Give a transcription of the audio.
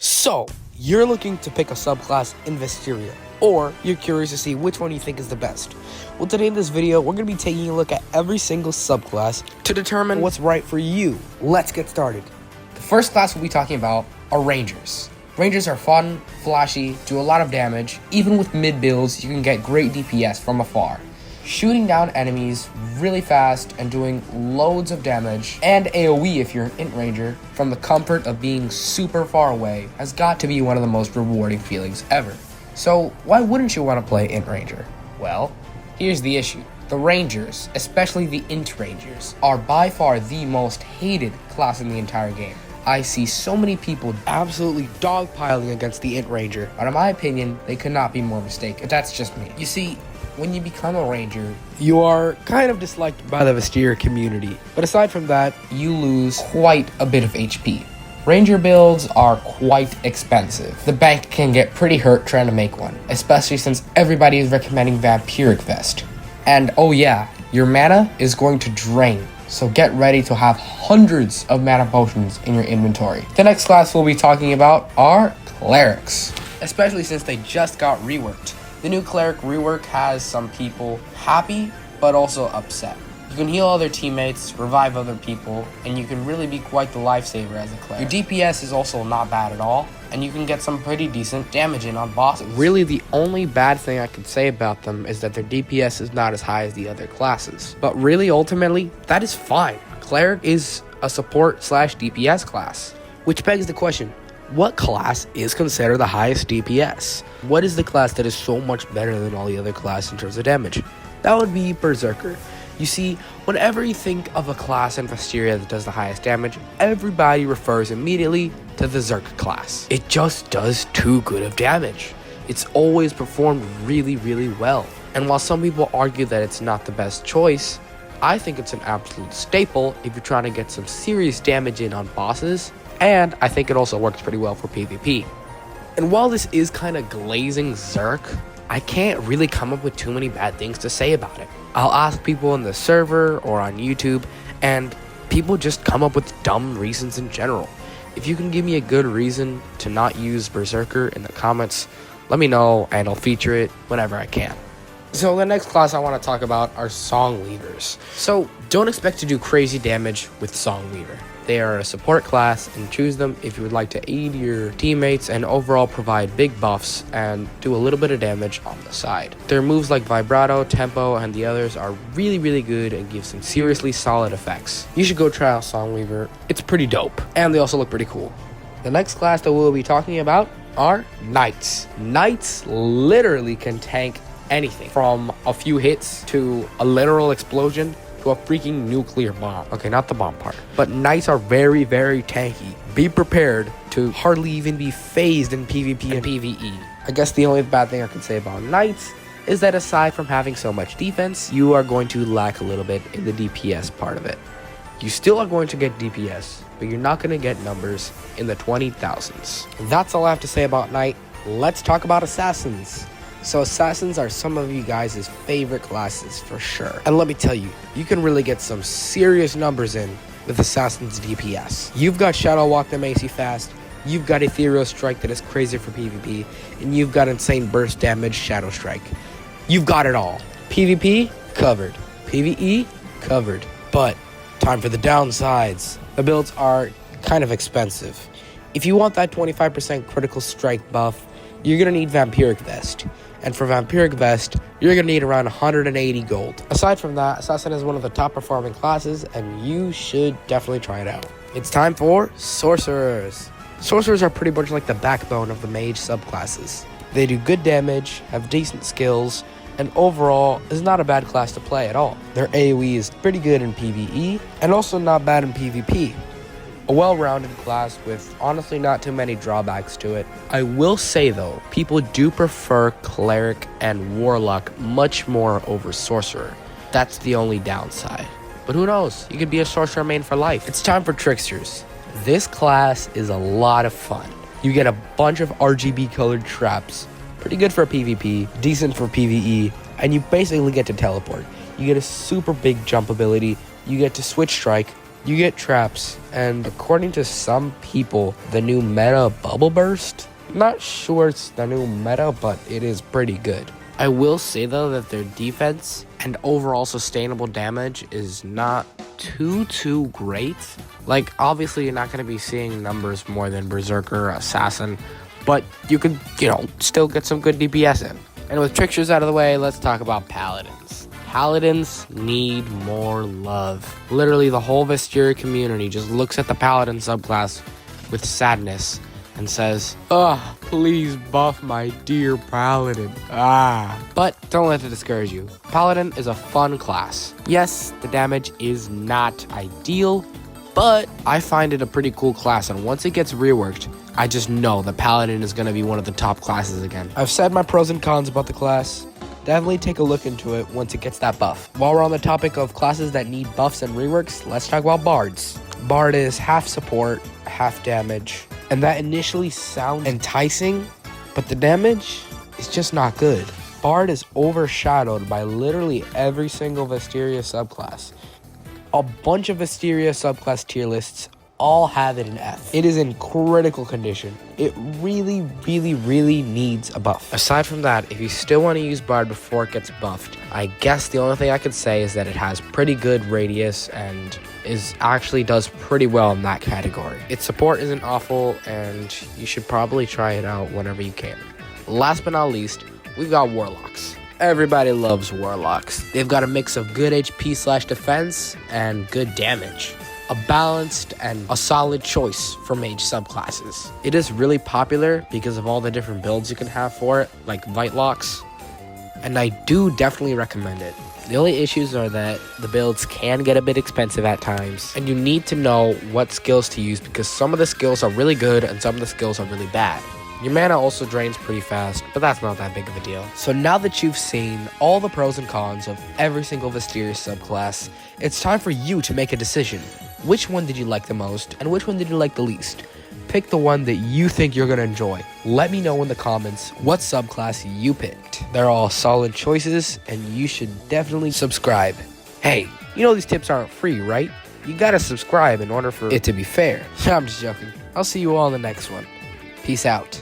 So, you're looking to pick a subclass in Vesteria, or you're curious to see which one you think is the best. Well, today in this video, we're going to be taking a look at every single subclass to determine what's right for you. Let's get started. The first class we'll be talking about are Rangers. Rangers are fun, flashy, do a lot of damage. Even with mid builds, you can get great DPS from afar. Shooting down enemies really fast and doing loads of damage, and AoE if you're an Int Ranger, from the comfort of being super far away, has got to be one of the most rewarding feelings ever. So why wouldn't you want to play Int Ranger? Well, here's the issue. The Rangers, especially the Int Rangers, are by far the most hated class in the entire game. I see so many people Absolutely dogpiling against the Int Ranger. but in my opinion, they could not be more mistaken. That's just me. You see, when you become a Ranger, You are kind of disliked by the Vesteria community, but aside from that, you lose quite a bit of HP. Ranger builds are quite expensive. The bank can get pretty hurt trying to make one, especially since everybody is recommending Vampiric Vest. And oh yeah, your mana is going to drain, so get ready to have hundreds of mana potions in your inventory. The next class we'll be talking about are Clerics, especially since they just got reworked. The new Cleric rework has some people happy, but also upset. You can heal other teammates, revive other people, and you can really be quite the lifesaver as a Cleric. Your DPS is also not bad at all, and you can get some pretty decent damage in on bosses. really the only bad thing I could say about them is that their DPS is not as high as the other classes. But really, ultimately, that is fine. Cleric is a support/DPS class. Which begs the question, what class is considered the highest DPS? What is the class that is so much better than all the other classes in terms of damage? That would be Berserker. You see, whenever you think of a class in Vesteria that does the highest damage, everybody refers immediately to the Zerk class. It just does too good of damage. It's always performed really, really well. And while some people argue that it's not the best choice, I think it's an absolute staple if you're trying to get some serious damage in on bosses, and I think it also works pretty well for PvP. And while this is kind of glazing Zerk, I can't really come up with too many bad things to say about it. I'll ask people in the server or on YouTube, and people just come up with dumb reasons in general. If you can give me a good reason to not use Berserker in the comments, let me know and I'll feature it whenever I can. So the next class I want to talk about are Songweavers. So don't expect to do crazy damage with Songweaver. They are a support class, and choose them if you would like to aid your teammates and overall provide big buffs and do a little bit of damage on the side. Their moves like Vibrato, Tempo, and the others are really, really good and give some seriously solid effects. You should go try out Songweaver. It's pretty dope, and they also look pretty cool. The next class that we'll be talking about are Knights. Knights literally can tank anything from a few hits to a literal explosion to a freaking nuclear bomb. Okay, not the bomb part. But Knights are very, very tanky. Be prepared to hardly even be phased in PvP and PvE. I guess the only bad thing I can say about Knights is that aside from having so much defense, you are going to lack a little bit in the DPS part of it. You still are going to get DPS, but you're not going to get numbers in the 20,000s. That's all I have to say about Knight. Let's talk about Assassins. So Assassins are some of you guys' favorite classes for sure. And let me tell you, you can really get some serious numbers in with Assassin's DPS. You've got Shadow Walk that makes you fast, you've got Ethereal Strike that is crazy for PvP, and you've got Insane Burst Damage Shadow Strike. You've got it all. PvP, covered. PvE, covered. But time for the downsides. The builds are kind of expensive. If you want that 25% critical strike buff, you're gonna need Vampiric Vest. And for Vampiric Vest, you're going to need around 180 gold. Aside from that, Assassin is one of the top performing classes, and you should definitely try it out. It's time for Sorcerers. Sorcerers are pretty much like the backbone of the mage subclasses. They do good damage, have decent skills, and overall is not a bad class to play at all. Their AoE is pretty good in PvE, and also not bad in PvP. A well-rounded class with honestly not too many drawbacks to it. I will say though, people do prefer Cleric and Warlock much more over Sorcerer. That's the only downside. But who knows, you could be a Sorcerer main for life. It's time for Tricksters. This class is a lot of fun. You get a bunch of RGB colored traps, pretty good for PvP, decent for PvE, and you basically get to teleport. You get a super big jump ability, you get to switch strike, You get traps, and according to some people, the new meta Bubble Burst. Not sure it's the new meta, but it is pretty good. I will say though that their defense and overall sustainable damage is not too great. Like, obviously you're not going to be seeing numbers more than Berserker, Assassin, but you can, still get some good DPS in. And with Tricksters out of the way, let's talk about Paladins. Paladins need more love. Literally, the whole Vesteria community just looks at the Paladin subclass with sadness and says, please buff my dear Paladin. But don't let it discourage you. Paladin is a fun class. Yes, the damage is not ideal, but I find it a pretty cool class, and once it gets reworked, I just know the Paladin is going to be one of the top classes again. I've said my pros and cons about the class. Definitely take a look into it once it gets that buff. While we're on the topic of classes that need buffs and reworks, let's talk about Bards. Bard is half support, half damage, and that initially sounds enticing, but the damage is just not good. Bard is overshadowed by literally every single Vesteria subclass. A bunch of Vesteria subclass tier lists all have it in F. It is in critical condition. It really needs a buff. Aside from that, if you still want to use Bard before it gets buffed, I guess the only thing I could say is that it has pretty good radius and actually does pretty well in that category. Its support isn't awful, and you should probably try it out whenever you can. Last but not least, we've got Warlocks. Everybody loves Warlocks. They've got a mix of good HP/defense and good damage. A balanced and a solid choice for mage subclasses. It is really popular because of all the different builds you can have for it, like Vitlocks, and I do definitely recommend it. The only issues are that the builds can get a bit expensive at times, and you need to know what skills to use because some of the skills are really good and some of the skills are really bad. Your mana also drains pretty fast, but that's not that big of a deal. So now that you've seen all the pros and cons of every single Vesteria subclass, it's time for you to make a decision. Which one did you like the most, and which one did you like the least? Pick the one that you think you're going to enjoy. Let me know in the comments what subclass you picked. They're all solid choices, and you should definitely subscribe. Hey, you know these tips aren't free, right? You gotta subscribe in order for it to be fair. I'm just joking. I'll see you all in the next one. Peace out.